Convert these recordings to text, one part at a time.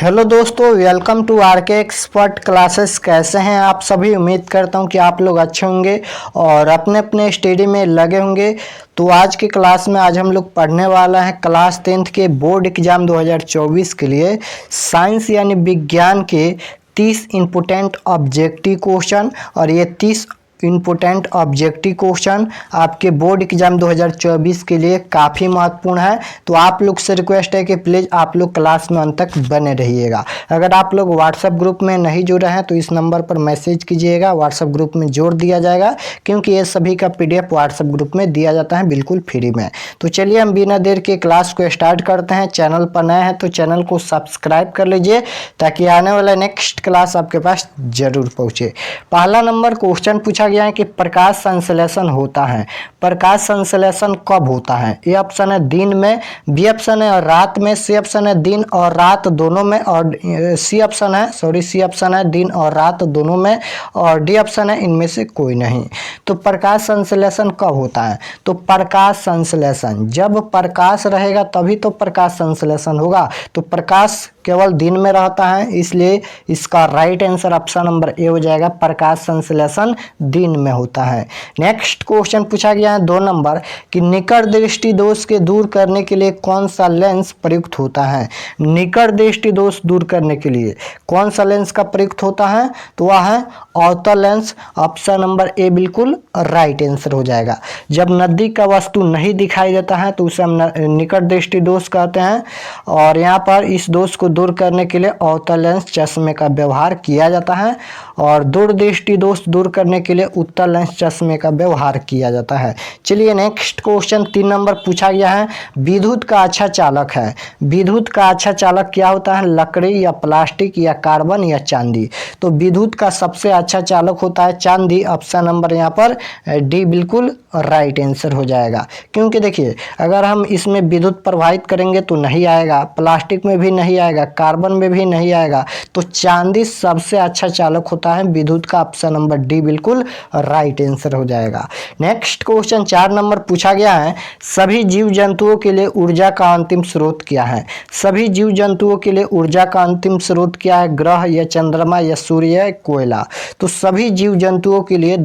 Hello दोस्तों, welcome to RK expert classes. कैसे हैं आप सभी? उम्मीद करता हूं कि आप लोग अच्छे होंगे और अपने अपने स्टडी में लगे होंगे। तो आज की क्लास में आज हम लोग पढ़ने वाला है क्लास 10th के बोर्ड एग्जाम 2024 के लिए साइंस यानी विज्ञान के 30 इम्पोर्टेंट ऑब्जेक्टिव क्वेश्चन। और ये 30 इम्पोर्टेंट ऑब्जेक्टिव क्वेश्चन आपके बोर्ड एग्जाम 2024 के लिए काफ़ी महत्वपूर्ण है। तो आप लोग से रिक्वेस्ट है कि प्लीज़ आप लोग क्लास में अंत तक बने रहिएगा। अगर आप लोग व्हाट्सएप ग्रुप में नहीं जुड़े हैं तो इस नंबर पर मैसेज कीजिएगा, व्हाट्सएप ग्रुप में जोड़ दिया जाएगा, क्योंकि ये सभी का PDF व्हाट्सएप ग्रुप में दिया जाता है बिल्कुल फ्री में। तो चलिए हम बिना देर के क्लास को स्टार्ट करते हैं। चैनल पर नए हैं तो चैनल को सब्सक्राइब कर लीजिए ताकि आने वाला नेक्स्ट क्लास आपके पास जरूर पहुँचे। पहला नंबर क्वेश्चन पूछा गया है कि प्रकाश संश्लेषण होता है। प्रकाश संश्लेषण कब होता है? ए ऑप्शन है दिन में, बी ऑप्शन है रात में, सी ऑप्शन है दिन और रात दोनों में, और सी ऑप्शन है दिन और रात दोनों में, और डी ऑप्शन है इनमें से कोई नहीं। तो प्रकाश संश्लेषण कब होता है? तो प्रकाश संश्लेषण जब प्रकाश रहेगा तभी तो प्रकाश संश्लेषण होगा। तो प्रकाश केवल दिन में रहता है, इसलिए इसका right answer option number A हो जाएगा। प्रकाश संश्लेषण दिन में होता है। नेक्स्ट क्वेश्चन पूछा गया है 2 नंबर कि निकट दृष्टि दोष के दूर करने के लिए कौन सा लेंस प्रयुक्त होता है? निकट दृष्टि दोष दूर करने के लिए कौन सा लेंस का प्रयुक्त होता है? तो वह है अवतल लेंस। ऑप्शन नंबर ए बिल्कुल राइट आंसर हो जाएगा। जब नजदीक का वस्तु नहीं दिखाई देता है तो उसे हम निकट दृष्टि दोष कहते हैं, और यहाँ पर इस दोष को दूर करने के लिए अवतल लेंस चश्मे का व्यवहार किया जाता है, और दूरदृष्टि दोष दूर करने के लिए उत्तल लेंस चश्मे का व्यवहार किया जाता है। चलिए नेक्स्ट क्वेश्चन 3 नंबर पूछा गया है विद्युत का अच्छा चालक है। विद्युत का अच्छा चालक क्या होता है? लकड़ी या प्लास्टिक या कार्बन या चांदी? तो विद्युत का सबसे अच्छा चालक होता है चांदी। ऑप्शन नंबर यहाँ पर डी बिल्कुल राइट आंसर हो जाएगा, क्योंकि देखिए अगर हम इसमें विद्युत प्रवाहित करेंगे तो नहीं आएगा, प्लास्टिक में भी नहीं आएगा, कार्बन में भी नहीं आएगा। तो चांदी सबसे अच्छा चालक होता है विद्युत का। ऑप्शन नंबर डी बिल्कुल राइट आंसर हो जाएगा। नेक्स्ट क्वेश्चन 4 नंबर पूछा गया है सभी जीव जंतुओं के लिए ऊर्जा का अंतिम स्रोत क्या है? सभी जीव जंतुओं के लिए ऊर्जा का अंतिम स्रोत क्या है? ग्रह या चंद्रमा या सूर्य या कोयला? तो सभी जीव जंतुओं के लिए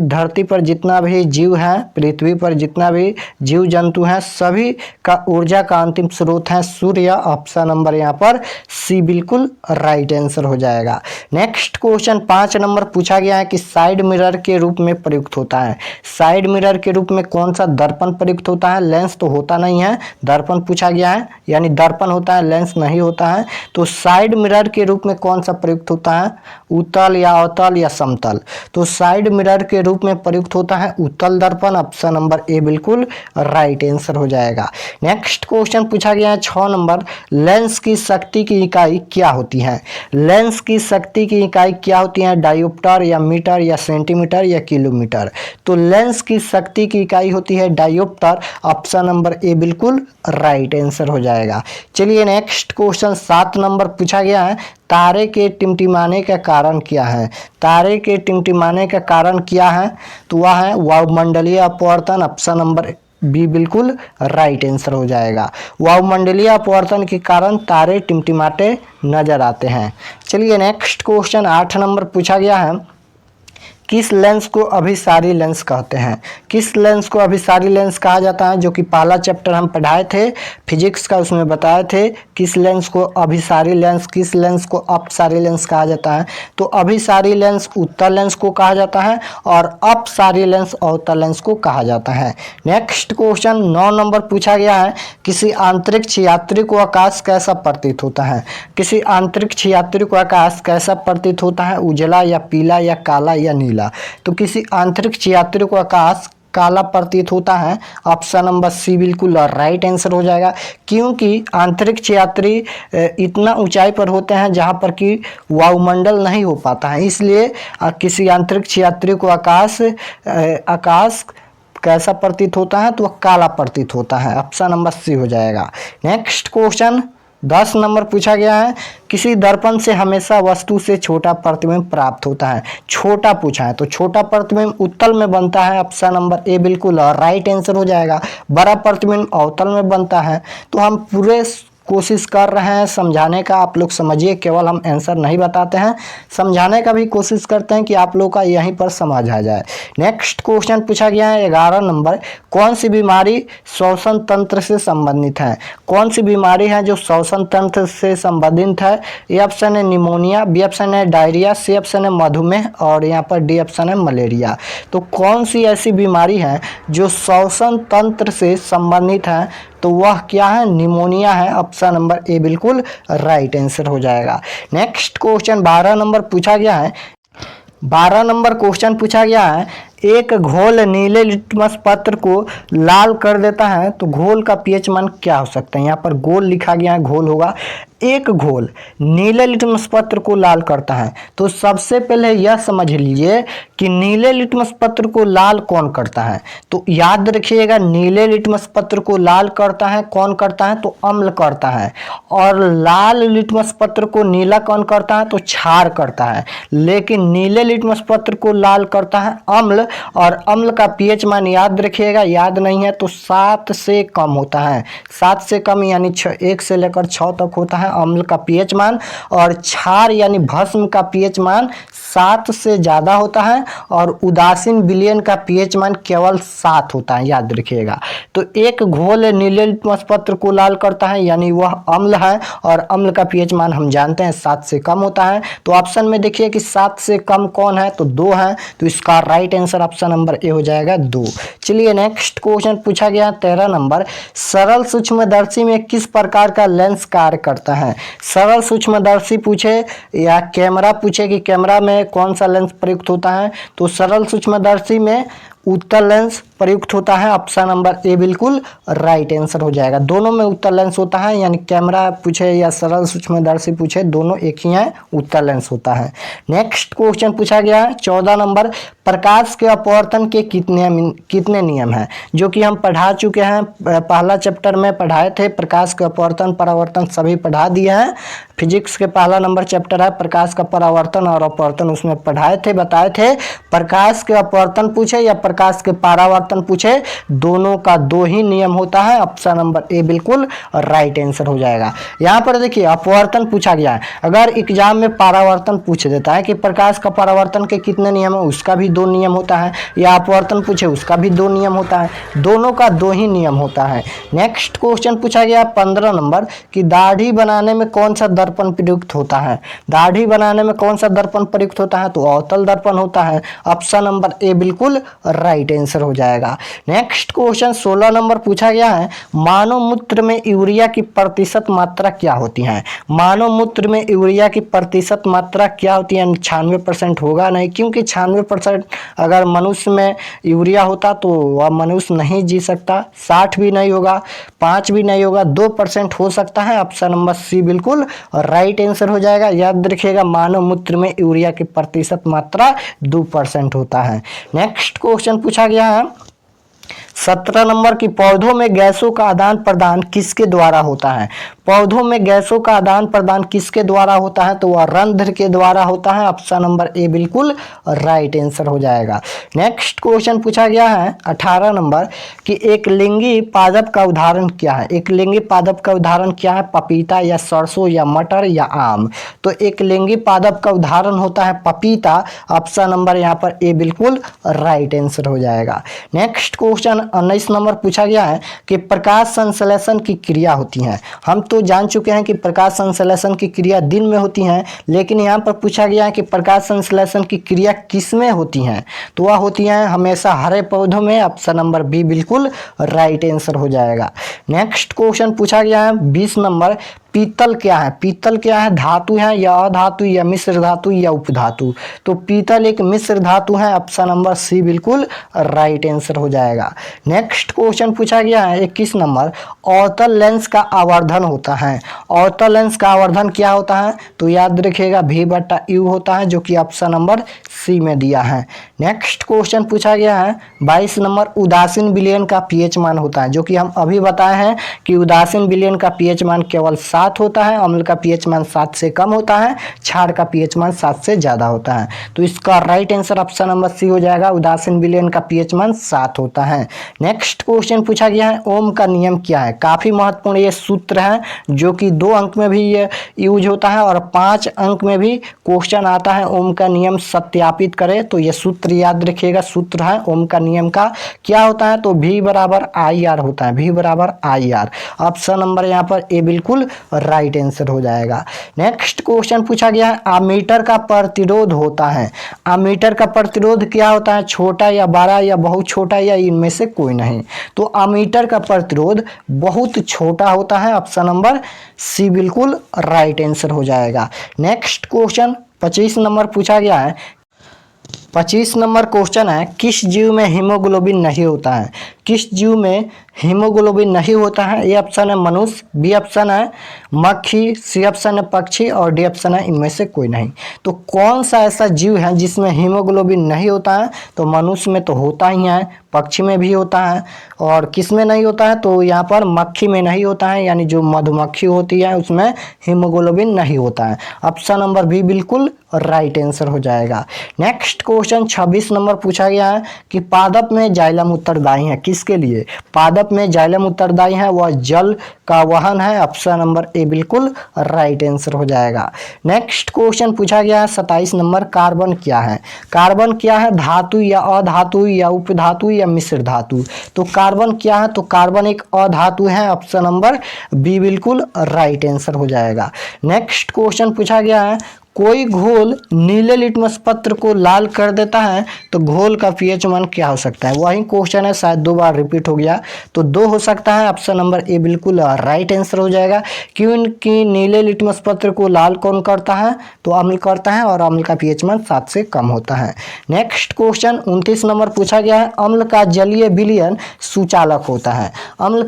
धरती पर जितना भी जीव है, पृथ्वी पर जितना भी जीव जंतु हैं, सभी का ऊर्जा का अंतिम स्रोत है सूर्य। ऑप्शन नंबर यहाँ पर सी बिल्कुल राइट आंसर हो जाएगा। नेक्स्ट क्वेश्चन 5 नंबर पूछा गया है कि साइड मिरर के रूप में प्रयुक्त होता है। साइड मिरर के रूप में कौन सा दर्पण प्रयुक्त होता है? लेंस तो होता नहीं है, दर्पण पूछा गया है, यानी दर्पण होता है, लेंस नहीं होता है। तो साइड मिरर के रूप में कौन सा प्रयुक्त होता है? उत्तल या अवतल या समतल? तो साइड मिरर के रूप में प्रयुक्त होता है उत्तल दर्पण। ऑप्शन नंबर ए बिल्कुल राइट आंसर हो जाएगा। नेक्स्ट क्वेश्चन पूछा गया है 6 नंबर लेंस की शक्ति की इकाई क्या होती है? लेंस की शक्ति की इकाई क्या होती है? डायोप्टर या मीटर या सेंटीमीटर या किलोमीटर? तो लेंस की शक्ति की इकाई होती है डायोप्टर। ऑप्शन नंबर ए बिल्कुल राइट आंसर हो जाएगा। चलिए नेक्स्ट क्वेश्चन 7 नंबर पूछा गया है तारे के टिमटिमाने का कारण क्या है? तारे के टिमटिमाने का कारण क्या है? तो वह है वायुमंडलीय अपवर्तन। ऑप्शन नंबर बी बिल्कुल राइट आंसर हो जाएगा। वायुमंडलीय अपवर्तन के कारण तारे टिमटिमाते नजर आते हैं। चलिए नेक्स्ट क्वेश्चन 8 नंबर पूछा गया है किस लेंस को अभिसारी लेंस कहते हैं? किस लेंस को अभिसारी लेंस कहा जाता है? जो कि पहला चैप्टर हम पढ़ाए थे फिजिक्स का, उसमें बताए थे किस लेंस को अभिसारी लेंस, किस लेंस को अपसारी लेंस कहा जाता है। तो अभिसारी लेंस उत्तल लेंस को कहा जाता है और अपसारी लेंस अवतल लेंस को कहा जाता है। नेक्स्ट क्वेश्चन 9 नंबर पूछा गया है किसी अंतरिक्ष यात्री को आकाश कैसा प्रतीत होता है? किसी अंतरिक्ष यात्री को आकाश कैसा प्रतीत होता है? उजला या पीला या काला या नीला? तो किसी अंतरिक्ष यात्री को आकाश काला प्रतीत होता है। ऑप्शन नंबर सी बिल्कुल राइट आंसर हो जाएगा, क्योंकि अंतरिक्ष यात्री इतना ऊंचाई पर होते हैं जहां पर कि वायुमंडल नहीं हो पाता है, इसलिए किसी अंतरिक्ष यात्री को आकाश कैसा प्रतीत होता है? तो वह काला प्रतीत होता है। ऑप्शन नंबर सी हो जाएगा। नेक्स्ट क्वेश्चन 10 नंबर पूछा गया है किसी दर्पण से हमेशा वस्तु से छोटा प्रतिबिंब प्राप्त होता है। छोटा पूछा है तो छोटा प्रतिबिंब उत्तल में बनता है। ऑप्शन नंबर ए बिल्कुल राइट आंसर हो जाएगा। बड़ा प्रतिबिंब अवतल में बनता है। तो हम पूरे कोशिश कर रहे हैं समझाने का। आप लोग समझिए, केवल हम आंसर नहीं बताते हैं, समझाने का भी कोशिश करते हैं कि आप लोग का यहीं पर समझ आ जाए। नेक्स्ट क्वेश्चन पूछा गया है 11 नंबर, कौन सी बीमारी श्वसन तंत्र से संबंधित है? कौन सी बीमारी है जो श्वसन तंत्र से संबंधित है? ए ऑप्शन है निमोनिया, बी ऑप्शन है डायरिया, सी ऑप्शन है मधुमेह और यहाँ पर डी ऑप्शन है मलेरिया। तो कौन सी ऐसी बीमारी है जो श्वसन तंत्र से संबंधित है? तो वह क्या है? निमोनिया है। ऑप्शन नंबर ए बिल्कुल राइट आंसर हो जाएगा। नेक्स्ट क्वेश्चन 12 नंबर पूछा गया है। 12 नंबर क्वेश्चन पूछा गया है, एक घोल नीले लिटमस पत्र को लाल कर देता है तो घोल का पीएच मान क्या हो सकता है? यहाँ पर गोल लिखा गया है, घोल होगा। एक घोल नीले लिटमस पत्र को लाल करता है तो सबसे पहले यह समझ लीजिए कि नीले लिटमस पत्र को लाल कौन करता है? तो याद रखिएगा, नीले लिटमस पत्र को लाल करता है कौन करता है? तो अम्ल करता है। और लाल लिटमस पत्र को नीला कौन करता है? तो क्षार करता है। लेकिन नीले लिटमस पत्र को लाल करता है अम्ल, और अम्ल का पीएच मान याद रखिएगा, याद नहीं है तो 7 से कम होता है। 7 से कम यानी 1 से लेकर 6 तक होता है अम्ल का पीएच मान, और क्षार यानी भस्म का पीएच मान 7 से ज़्यादा होता है, और उदासीन विलयन का पीएच मान केवल 7 होता है, याद रखिएगा। तो एक घोल नीले लिटमस पत्र को लाल करता है यानी वह अम्ल है, और अम्ल का पीएच मान हम जानते हैं 7 से कम होता है। तो ऑप्शन में देखिए कि 7 से कम कौन है? तो 2 है। तो इसका right answer option number A हो जाएगा 2। चलिए नेक्स्ट क्वेश्चन पूछा गया 13 नंबर, सरल सूक्ष्मदर्शी में किस प्रकार का लेंस कार्य करता है? सरल सूक्ष्मदर्शी पूछे या कैमरा पूछे कि कैमरा में कौन सा लेंस प्रयुक्त होता है? तो सरल सूक्ष्मदर्शी में उत्तल लेंस प्रयुक्त होता है। ऑप्शन नंबर ए बिल्कुल राइट आंसर हो जाएगा। दोनों में उत्तल लेंस होता है, यानी कैमरा पूछे या सरल सूक्ष्मदर्शी पूछे दोनों एक ही हैं, उत्तल लेंस होता है। नेक्स्ट क्वेश्चन पूछा गया है 14 नंबर, प्रकाश के अपवर्तन के कितने नियम हैं? जो कि हम पढ़ा चुके हैं, पहला चैप्टर में पढ़ाए थे। प्रकाश के अपवर्तन परावर्तन सभी पढ़ा दिए हैं। फिजिक्स के पहला नंबर चैप्टर है प्रकाश का परावर्तन और अपवर्तन, उसमें पढ़ाए थे, बताए थे। प्रकाश के अपवर्तन पूछे या प्रकाश के परावर्तन पूछे, दोनों का 2 ही नियम होता है। ऑप्शन नंबर ए बिल्कुल राइट आंसर हो जाएगा। यहाँ पर देखिए अपवर्तन पूछा गया है, अगर एग्जाम में परावर्तन पूछ देता है कि प्रकाश का परावर्तन के कितने नियम है, उसका भी 2 नियम होता है, या अपवर्तन पूछे उसका भी 2 नियम होता है, दोनों का 2 ही नियम होता है। नेक्स्ट क्वेश्चन पूछा गया 15 नंबर कि दाढ़ी बनाने में कौन सा दर्पण प्रयुक्त होता है? दाढ़ी बनाने में कौन सा दर्पण प्रयुक्त होता है? तो अवतल दर्पण होता है। ऑप्शन नंबर ए बिल्कुल राइट आंसर हो जाएगा। नेक्स्ट क्वेश्चन 16 नंबर पूछा गया है, मानव मूत्र में यूरिया की प्रतिशत मात्रा क्या होती है? मानव मूत्र में यूरिया की प्रतिशत मात्रा क्या होती है? 96% होगा नहीं, क्योंकि 96% अगर मनुष्य में यूरिया होता तो वह मनुष्य नहीं जी सकता। 60 भी नहीं होगा, 5 भी नहीं होगा, 2% हो सकता है। ऑप्शन नंबर सी बिल्कुल राइट आंसर हो जाएगा। याद रखिएगा, मानव मूत्र में यूरिया की प्रतिशत मात्रा 2% होता है। नेक्स्ट क्वेश्चन पूछा गया है 17 नंबर की पौधों में गैसों का आदान प्रदान किसके द्वारा होता है? पौधों में गैसों का आदान प्रदान किसके द्वारा होता है? तो वह रंध्र के द्वारा होता है। ऑप्शन नंबर ए बिल्कुल राइट आंसर हो जाएगा। नेक्स्ट क्वेश्चन पूछा गया है 18 नंबर कि एक लिंगी पादप का उदाहरण क्या है? एक लिंगी पादप का उदाहरण क्या है? पपीता या सरसों या मटर या आम? तो एक लिंगी पादप का उदाहरण होता है पपीता। ऑप्शन नंबर यहाँ पर ए बिल्कुल राइट आंसर हो जाएगा। नेक्स्ट क्वेश्चन 19 नंबर पूछा गया है कि प्रकाश संश्लेषण की क्रिया होती है। हम तो जान चुके हैं कि प्रकाश संश्लेषण की क्रिया दिन में होती है, लेकिन यहाँ पर पूछा गया है कि प्रकाश संश्लेषण की क्रिया किस में होती है? तो वह होती है हमेशा हरे पौधों में। ऑप्शन नंबर बी बिल्कुल राइट आंसर हो जाएगा। नेक्स्ट क्वेश्चन पूछा गया है 20 नंबर, पीतल क्या है? पीतल क्या है? धातु है या अधातु या मिश्र धातु या उपधातु? तो पीतल एक मिश्र धातु है। ऑप्शन नंबर सी बिल्कुल राइट आंसर हो जाएगा। नेक्स्ट क्वेश्चन पूछा गया है 21 नंबर, अवतल लेंस का आवर्धन होता है। अवतल लेंस का आवर्धन क्या होता है? तो याद रखिएगा V/U होता है, जो कि ऑप्शन नंबर सी में दिया है। नेक्स्ट क्वेश्चन पूछा गया है 22 नंबर, उदासीन विलयन का पीएच मान होता है, जो कि हम अभी बताए हैं कि उदासीन विलयन का पीएच मान केवल 7 7 होता है, अम्ल का पीएच मान 7 से कम होता है, क्षार का पीएच मान 7 से ज़्यादा होता है। तो इसका right answer option number C हो जाएगा, उदासीन विलयन का पीएच मान 7 होता है। नेक्स्ट क्वेश्चन पूछा गया है, ओम का नियम क्या है। काफ़ी महत्वपूर्ण ये सूत्र है जो कि 2 अंक में भी ये यूज होता है और 5 अंक में भी क्वेश्चन आता है। ओम का नियम सत्यापित करें तो ये सूत्र याद रखिएगा, सूत्र है ओम का नियम का क्या होता है, तो V बराबर आई आर होता है, V बराबर आई आर। ऑप्शन नंबर यहाँ पर ए बिल्कुल राइट आंसर हो जाएगा। नेक्स्ट क्वेश्चन पूछा गया है, अमीटर का प्रतिरोध होता है। अमीटर का प्रतिरोध क्या होता है, छोटा या बड़ा या बहुत छोटा या इनमें से कोई नहीं। तो अमीटर का प्रतिरोध बहुत छोटा होता है, ऑप्शन नंबर सी बिल्कुल राइट आंसर हो जाएगा। नेक्स्ट क्वेश्चन 25 नंबर पूछा गया है, 25 नंबर क्वेश्चन है, किस जीव में हीमोग्लोबिन नहीं होता है। किस जीव में हीमोग्लोबिन नहीं होता है। ए ऑप्शन है मनुष्य, बी ऑप्शन है मक्खी, सी ऑप्शन है पक्षी और डी ऑप्शन है इनमें से कोई नहीं। तो कौन सा ऐसा जीव है जिसमें हीमोग्लोबिन नहीं होता है, तो मनुष्य में तो होता ही है, पक्षी में भी होता है और किस में नहीं होता है, तो यहाँ पर मक्खी में नहीं होता है, यानी जो मधुमक्खी होती है उसमें हीमोग्लोबिन नहीं होता है। ऑप्शन नंबर बी बिल्कुल राइट आंसर हो जाएगा। नेक्स्ट क्वेश्चन 26 नंबर पूछा गया है कि पादप में जाइलम उत्तरदायी है। किसके लिए पादप में जाइलम उत्तरदायी है, वह जल का वहन है। ऑप्शन नंबर ए बिल्कुल राइट आंसर हो जाएगा। नेक्स्ट क्वेश्चन पूछा गया है 27 नंबर, कार्बन क्या है। कार्बन क्या है, धातु या अधातु या उपधातु या मिश्र धातु। तो कार्बन क्या है, तो कार्बन एक अधातु है। ऑप्शन नंबर बी बिल्कुल राइट आंसर हो जाएगा। नेक्स्ट क्वेश्चन पूछा गया है, कोई घोल नीले लिटमस पत्र को लाल कर देता है तो घोल का पीएच मान क्या हो सकता है। वही क्वेश्चन है, शायद 2 बार रिपीट हो गया, तो 2 हो सकता है। ऑप्शन नंबर ए बिल्कुल राइट आंसर हो जाएगा। क्योंकि नीले लिटमस पत्र को लाल कौन करता है, तो अम्ल करता है और अम्ल का पीएच मान 7 से कम होता है। नेक्स्ट क्वेश्चन 29 नंबर पूछा गया है, अम्ल का जलीय विलयन सुचालक होता है। अम्ल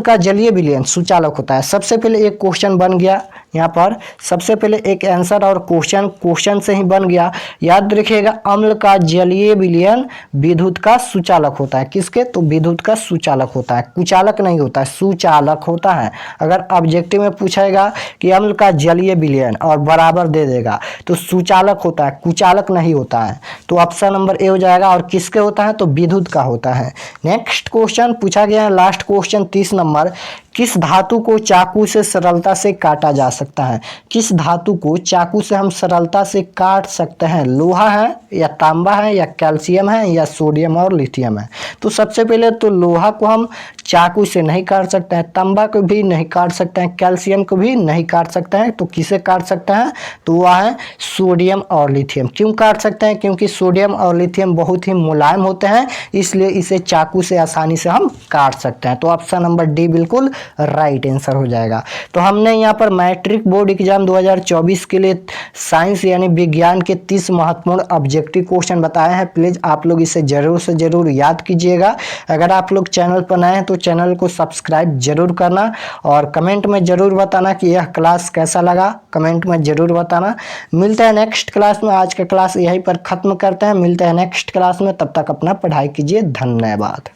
का जलीय विलयन सुचालक होता है। सबसे पहले एक क्वेश्चन बन गया यहाँ पर, सबसे पहले एक आंसर और क्वेश्चन से ही बन गया। याद रखिएगा, अम्ल का जलीय विलयन विद्युत का सुचालक होता है। किसके, तो विद्युत का सुचालक होता है, कुचालक नहीं होता है, सुचालक होता है। अगर ऑब्जेक्टिव में पूछेगा कि अम्ल का जलीय विलयन और बराबर दे देगा तो सुचालक होता है, कुचालक नहीं होता है। तो ऑप्शन नंबर ए हो जाएगा। और किसके होता है, तो विद्युत का होता है। नेक्स्ट क्वेश्चन पूछा गया है, लास्ट क्वेश्चन 30 नंबर, किस धातु को चाकू से सरलता से काटा जा सकता है। किस धातु को चाकू से हम सरलता से काट सकते हैं। लोहा है या तांबा है या कैल्शियम है या सोडियम और लिथियम है। तो सबसे पहले तो लोहा को हम चाकू से नहीं काट सकते हैं, तांबा को भी नहीं काट सकते हैं, कैल्शियम को भी नहीं काट सकते हैं। तो किसे काट सकते हैं, तो वह है सोडियम और लिथियम। क्यों काट सकते हैं, क्योंकि सोडियम और लिथियम बहुत ही मुलायम होते हैं, इसलिए इसे चाकू से आसानी से हम काट सकते हैं। तो ऑप्शन नंबर डी बिल्कुल राइट आंसर हो जाएगा। तो हमने यहाँ पर मैट्रिक बोर्ड एग्जाम 2024 के लिए साइंस यानी विज्ञान के 30 महत्वपूर्ण ऑब्जेक्टिव क्वेश्चन बताए हैं। प्लीज़ आप लोग इसे जरूर से जरूर याद कीजिएगा। अगर आप लोग चैनल पर नए हैं तो चैनल को सब्सक्राइब जरूर करना और कमेंट में जरूर बताना कि यह क्लास कैसा लगा, कमेंट में जरूर बताना। मिलते हैं नेक्स्ट क्लास में। आज का क्लास यहीं पर ख़त्म करते हैं, मिलते हैं नेक्स्ट क्लास में। तब तक अपना पढ़ाई कीजिए। धन्यवाद।